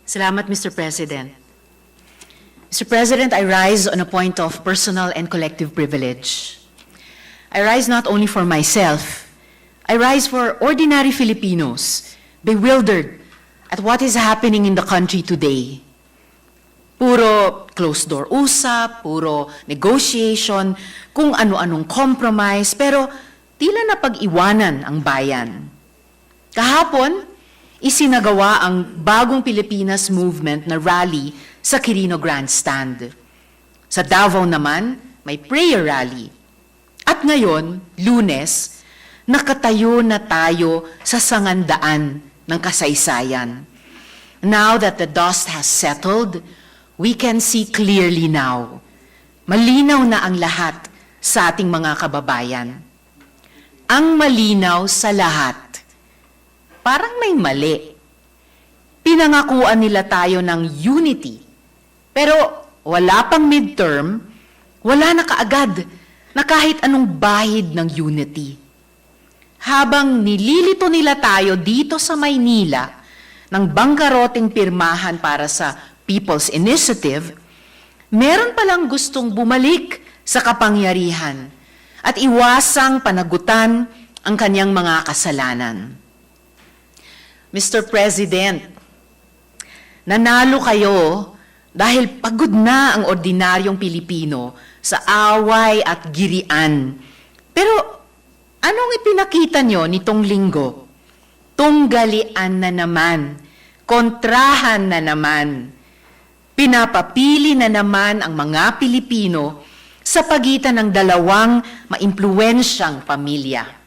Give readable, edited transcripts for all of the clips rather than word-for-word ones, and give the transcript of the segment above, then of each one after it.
Salamat, Mr. President. Mr. President, I rise on a point of personal and collective privilege. I rise not only for myself, I rise for ordinary Filipinos bewildered at what is happening in the country today. Puro closed-door usap, puro negotiation, kung ano-anong compromise, pero tila napag-iwanan ang bayan. Kahapon, isinagawa ang Bagong Pilipinas Movement na rally sa Quirino Grandstand. Sa Davao naman, may prayer rally. At ngayon, Lunes, nakatayo na tayo sa sangandaan ng kasaysayan. Now that the dust has settled, we can see clearly now. Malinaw na ang lahat sa ating mga kababayan. Ang malinaw sa lahat. Parang may mali. Pinangakuan nila tayo ng unity. Pero wala pang midterm, wala na kaagad na kahit anong bahid ng unity. Habang nililito nila tayo dito sa Maynila ng bangkaroteng pirmahan para sa People's Initiative, meron palang gustong bumalik sa kapangyarihan at iwasang panagutan ang kanyang mga kasalanan. Mr. President, nanalo kayo dahil pagod na ang ordinaryong Pilipino sa away at girian. Pero anong ipinakita nyo nitong linggo? Tunggalian na naman, kontrahan na naman. Pinapapili na naman ang mga Pilipino sa pagitan ng dalawang maimpluwensyang pamilya.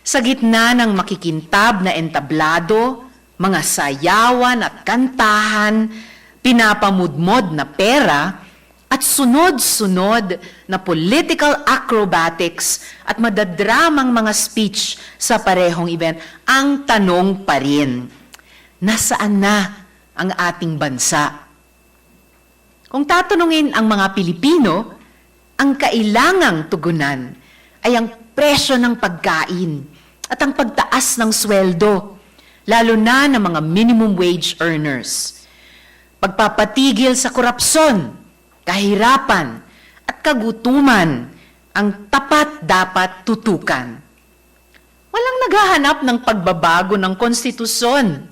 Sa gitna ng makikintab na entablado, mga sayawan at kantahan, pinapamudmod na pera, at sunod-sunod na political acrobatics at madadramang mga speech sa parehong event, ang tanong pa rin, nasaan na ang ating bansa? Kung tatanungin ang mga Pilipino, ang kailangang tugunan ay ang presyo ng pagkain at ang pagtaas ng sweldo, lalo na ng mga minimum wage earners. Pagpapatigil sa korupsyon, kahirapan, at kagutuman, ang tapat dapat tutukan. Walang naghahanap ng pagbabago ng konstitusyon,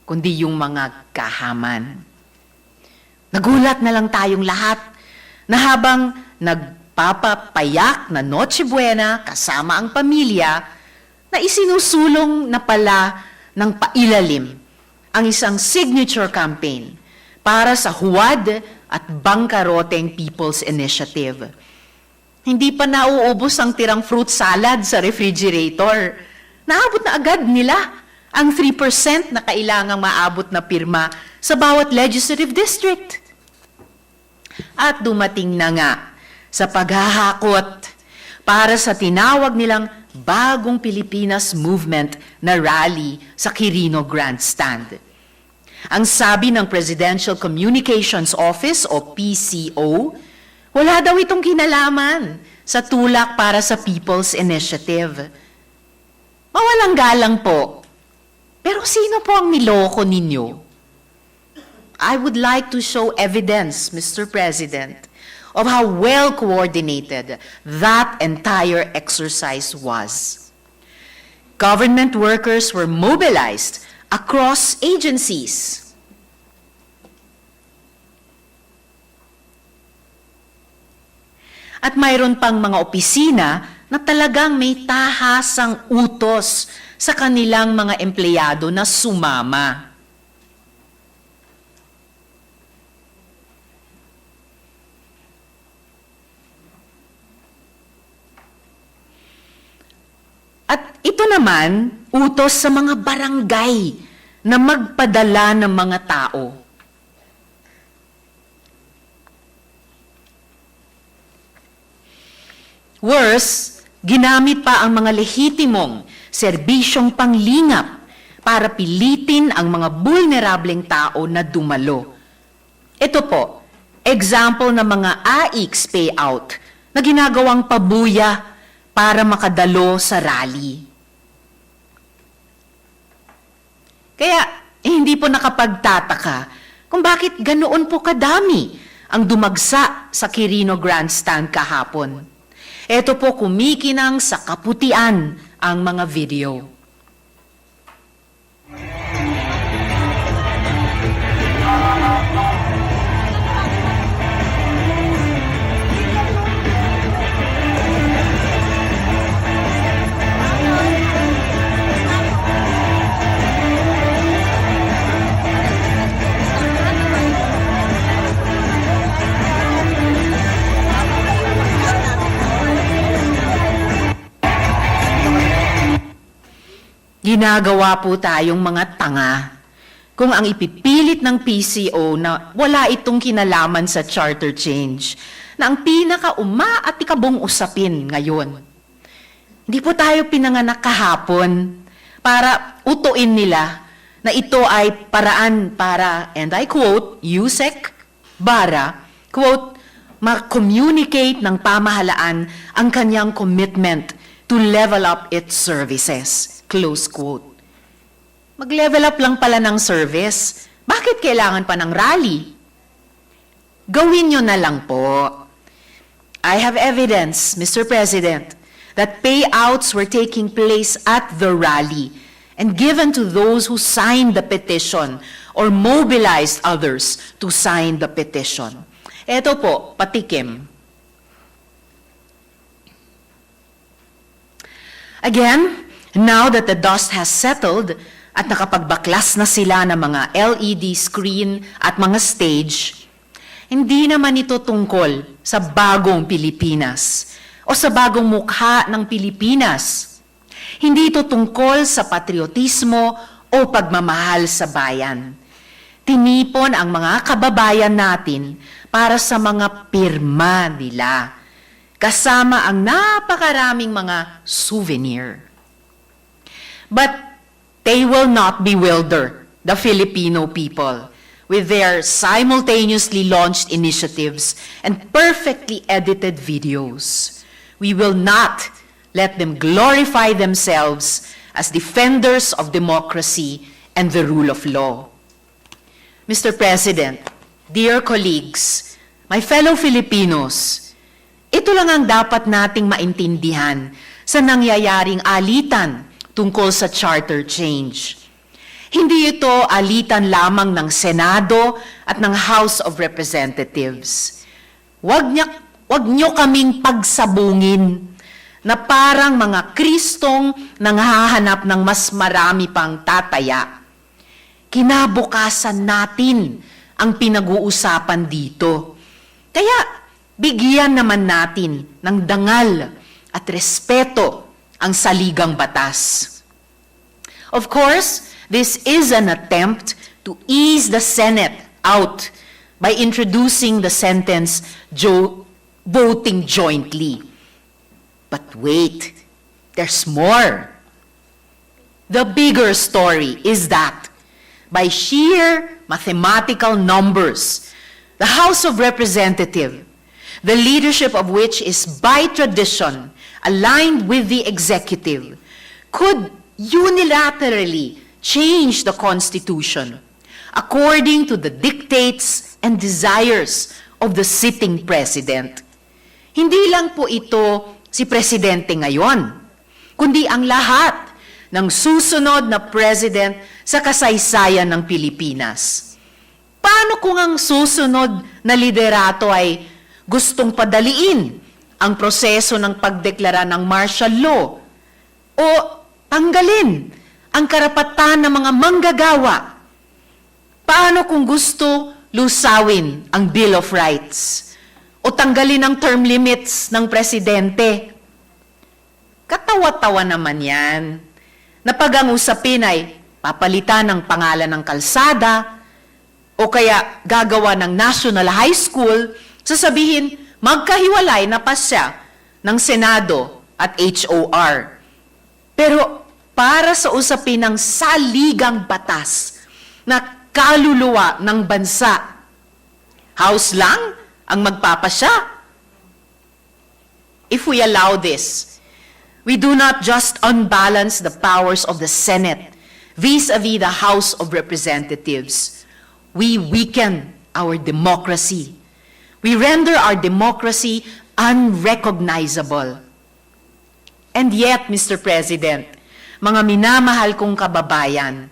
kundi yung mga kahaman. Nagulat na lang tayong lahat na habang nagpapapayak na Noche Buena kasama ang pamilya, na isinusulong na pala ng pailalim ang isang signature campaign para sa huwad at bangkaroteng People's Initiative. Hindi pa nauubos ang tirang fruit salad sa refrigerator. Naabot na agad nila ang 3% na kailangang maabot na pirma sa bawat legislative district. At dumating na nga sa paghahakot para sa tinawag nilang Bagong Pilipinas Movement na rally sa Quirino Grandstand. Ang sabi ng Presidential Communications Office o PCO, wala daw itong kinalaman sa tulak para sa People's Initiative. Mawalang galang po. Pero sino po ang niloko ninyo? I would like to show evidence, Mr. President, of how well coordinated that entire exercise was. Government workers were mobilized across agencies. At mayroon pang mga opisina na talagang may tahasang utos sa kanilang mga empleyado na sumama. At ito naman, utos sa mga barangay na magpadala ng mga tao. Worse, ginamit pa ang mga lehitimong serbisyong panglingap para pilitin ang mga vulnerableng tao na dumalo. Ito po, example ng mga AIX payout na ginagawang pabuya para makadalo sa rally. Kaya hindi po nakapagtataka kung bakit ganoon po kadami ang dumagsa sa Quirino Grandstand kahapon. Ito po kumikinang sa kaputian ang mga video. Ginagawa po tayong mga tanga kung ang ipipilit ng PCO na wala itong kinalaman sa charter change na ang pinaka-umaatikabong usapin ngayon. Hindi po tayo pinanganak kahapon para utuin nila na ito ay paraan para, and I quote, Yusek Bara, quote, ma-communicate ng pamahalaan ang kanyang commitment to level up its services. Close quote. Mag-level up lang pala ng service. Bakit kailangan pa ng rally? Gawin nyo na lang po. I have evidence, Mr. President, that payouts were taking place at the rally and given to those who signed the petition or mobilized others to sign the petition. Ito po, patikim. Again, now that the dust has settled at nakapagbaklas na sila ng mga LED screen at mga stage, hindi naman ito tungkol sa bagong Pilipinas o sa bagong mukha ng Pilipinas. Hindi ito tungkol sa patriotismo o pagmamahal sa bayan. Tinipon ang mga kababayan natin para sa mga pirma nila, kasama ang napakaraming mga souvenir. But they will not bewilder the Filipino people with their simultaneously launched initiatives and perfectly edited videos. We will not let them glorify themselves as defenders of democracy and the rule of law. Mr. President, dear colleagues, my fellow Filipinos, ito lang ang dapat nating maintindihan sa nangyayaring alitan tungkol sa charter change. Hindi ito alitan lamang ng Senado at ng House of Representatives. Wag nyo kaming pagsabungin na parang mga Kristong nanghahanap ng mas marami pang tataya. Kinabukasan natin ang pinag-uusapan dito. Kaya bigyan naman natin ng dangal at respeto ang saligang batas. Of course, this is an attempt to ease the Senate out by introducing the sentence voting jointly. But wait, there's more. The bigger story is that by sheer mathematical numbers, the House of Representatives, the leadership of which is by tradition aligned with the executive, could unilaterally change the Constitution according to the dictates and desires of the sitting President. Hindi lang po ito si Presidente ngayon, kundi ang lahat ng susunod na President sa kasaysayan ng Pilipinas. Paano kung ang susunod na liderato ay gustong padaliin ang proseso ng pagdeklara ng martial law o tanggalin ang karapatan ng mga manggagawa? Paano kung gusto lusawin ang Bill of Rights o tanggalin ang term limits ng presidente? Katawa-tawa naman yan na pag ang usapin ay papalitan ng pangalan ng kalsada o kaya gagawa ng National High School, sasabihin, magkahiwalay na pa siya ng Senado at HOR. Pero para sa usapin ng saligang batas na kaluluwa ng bansa, House lang ang magpapasya. If we allow this, we do not just unbalance the powers of the Senate vis-a-vis the House of Representatives, we weaken our democracy. We render our democracy unrecognizable. And yet, Mr. President, mga minamahal kong kababayan,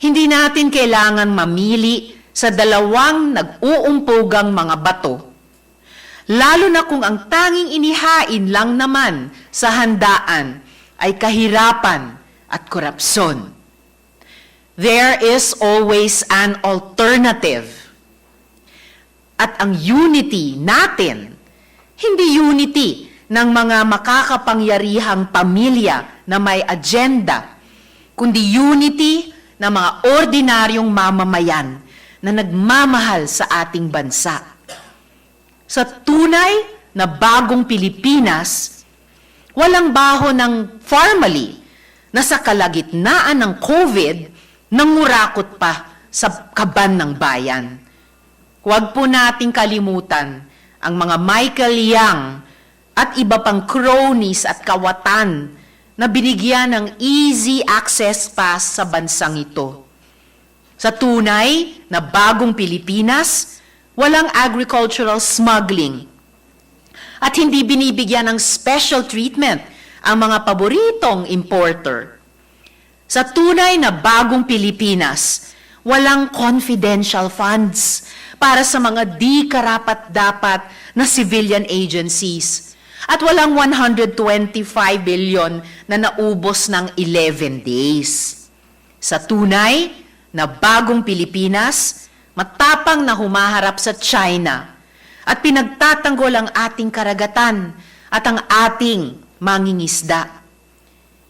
hindi natin kailangan mamili sa dalawang nag-uumpugang mga bato, lalo na kung ang tanging inihain lang naman sa handaan ay kahirapan at korupsyon. There is always an alternative. At ang unity natin, hindi unity ng mga makakapangyarihang pamilya na may agenda, kundi unity ng mga ordinaryong mamamayan na nagmamahal sa ating bansa. Sa tunay na bagong Pilipinas, walang baho ng formally na sa kalagitnaan ng COVID, nangurakot pa sa kaban ng bayan. Huwag po nating kalimutan ang mga Michael Yang at iba pang cronies at kawatan na binigyan ng easy access pass sa bansang ito. Sa tunay na bagong Pilipinas, walang agricultural smuggling at hindi binibigyan ng special treatment ang mga paboritong importer. Sa tunay na bagong Pilipinas, walang confidential funds para sa mga di karapat-dapat na civilian agencies at walang 125 billion na naubos ng 11 days. Sa tunay na bagong Pilipinas, matapang na humaharap sa China at pinagtatanggol ang ating karagatan at ang ating mangingisda.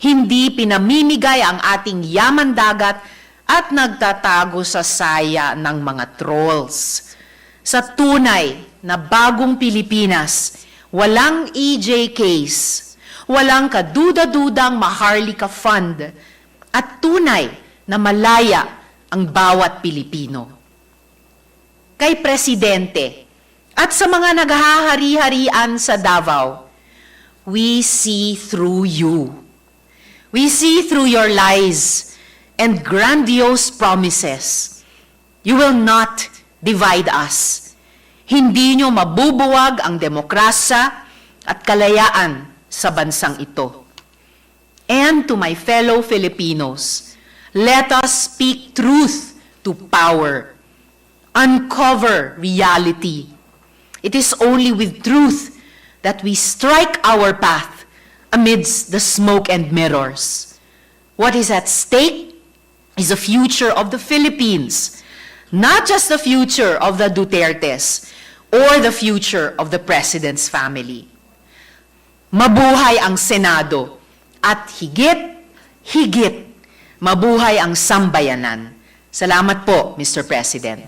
Hindi pinamimigay ang ating yaman dagat at nagtatago sa saya ng mga trolls. Sa tunay na bagong Pilipinas, walang EJ case, walang kaduda-dudang Maharlika Fund, at tunay na malaya ang bawat Pilipino. Kay Presidente at sa mga naghahari-harian sa Davao, we see through you. We see through your lies and grandiose promises. You will not divide us. Hindi nyo mabubuwag ang demokrasya at kalayaan sa bansang ito. And to my fellow Filipinos, let us speak truth to power. Uncover reality. It is only with truth that we strike our path amidst the smoke and mirrors. What is at stake is the future of the Philippines, not just the future of the Dutertes or the future of the President's family. Mabuhay ang Senado at higit, mabuhay ang sambayanan. Salamat po, Mr. President.